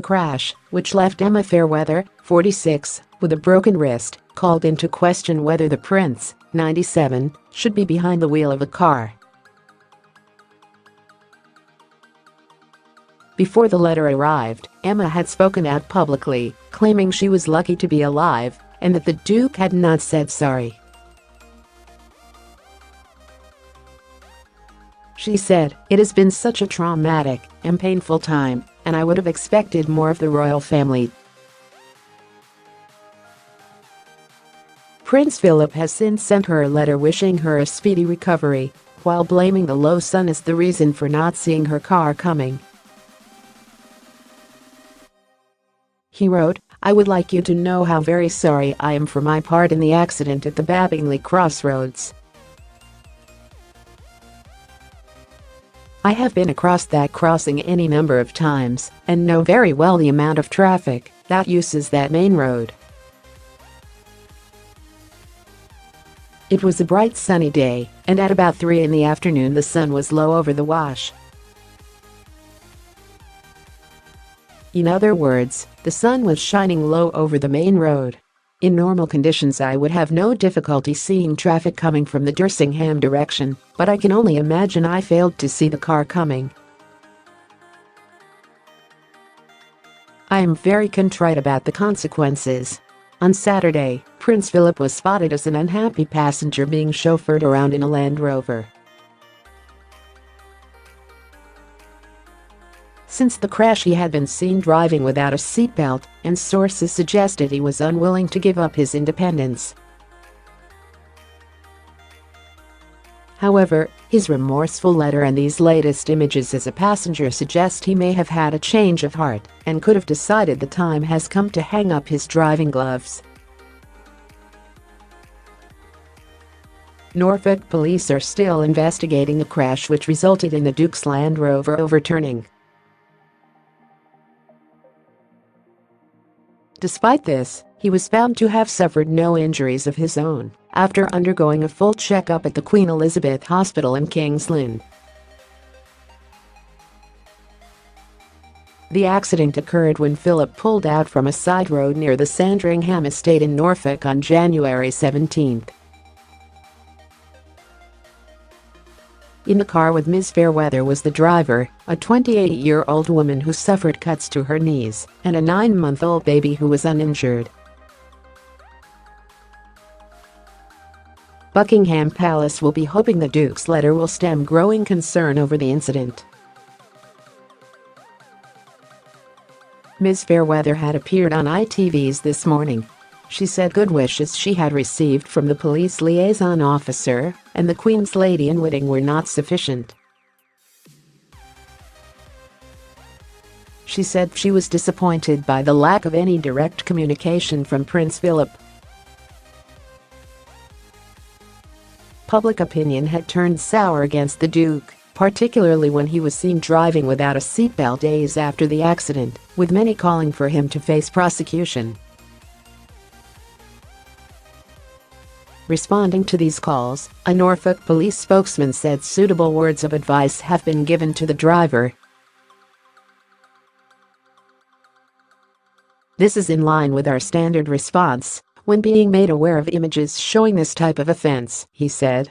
crash, which left Emma Fairweather, 46, with a broken wrist, called into question whether the prince, 97, should be behind the wheel of a car. Before the letter arrived, Emma had spoken out publicly, claiming she was lucky to be alive and that the Duke had not said sorry. She said, "It has been such a traumatic and painful time, and I would have expected more of the royal family." Prince Philip has since sent her a letter wishing her a speedy recovery, while blaming the low sun as the reason for not seeing her car coming. He wrote, "I would like you to know how very sorry I am for my part in the accident at the Babingley crossroads. I have been across that crossing any number of times and know very well the amount of traffic that uses that main road. It was a bright sunny day, and at about 3 in the afternoon the sun was low over the wash. In other words, the sun was shining low over the main road. In normal conditions I would have no difficulty seeing traffic coming from the Dersingham direction, but I can only imagine I failed to see the car coming. I am very contrite about the consequences." On Saturday, Prince Philip was spotted as an unhappy passenger being chauffeured around in a Land Rover. Since the crash he had been seen driving without a seatbelt, and sources suggested he was unwilling to give up his independence. However, his remorseful letter and these latest images as a passenger suggest he may have had a change of heart and could have decided the time has come to hang up his driving gloves. Norfolk police are still investigating the crash which resulted in the Duke's Land Rover overturning. Despite this, he was found to have suffered no injuries of his own after undergoing a full checkup at the Queen Elizabeth Hospital in King's Lynn. The accident occurred when Philip pulled out from a side road near the Sandringham estate in Norfolk on January 17. In the car with Ms Fairweather was the driver, a 28-year-old woman who suffered cuts to her knees, and a 9-month-old baby who was uninjured. Buckingham Palace will be hoping the Duke's letter will stem growing concern over the incident. Ms Fairweather had appeared on ITV's This Morning. She said good wishes she had received from the police liaison officer and the Queen's lady-in-waiting were not sufficient. She said she was disappointed by the lack of any direct communication from Prince Philip. Public opinion had turned sour against the Duke, particularly when he was seen driving without a seatbelt days after the accident, with many calling for him to face prosecution. Responding to these calls, a Norfolk police spokesman said suitable words of advice have been given to the driver. "This is in line with our standard response when being made aware of images showing this type of offense," he said.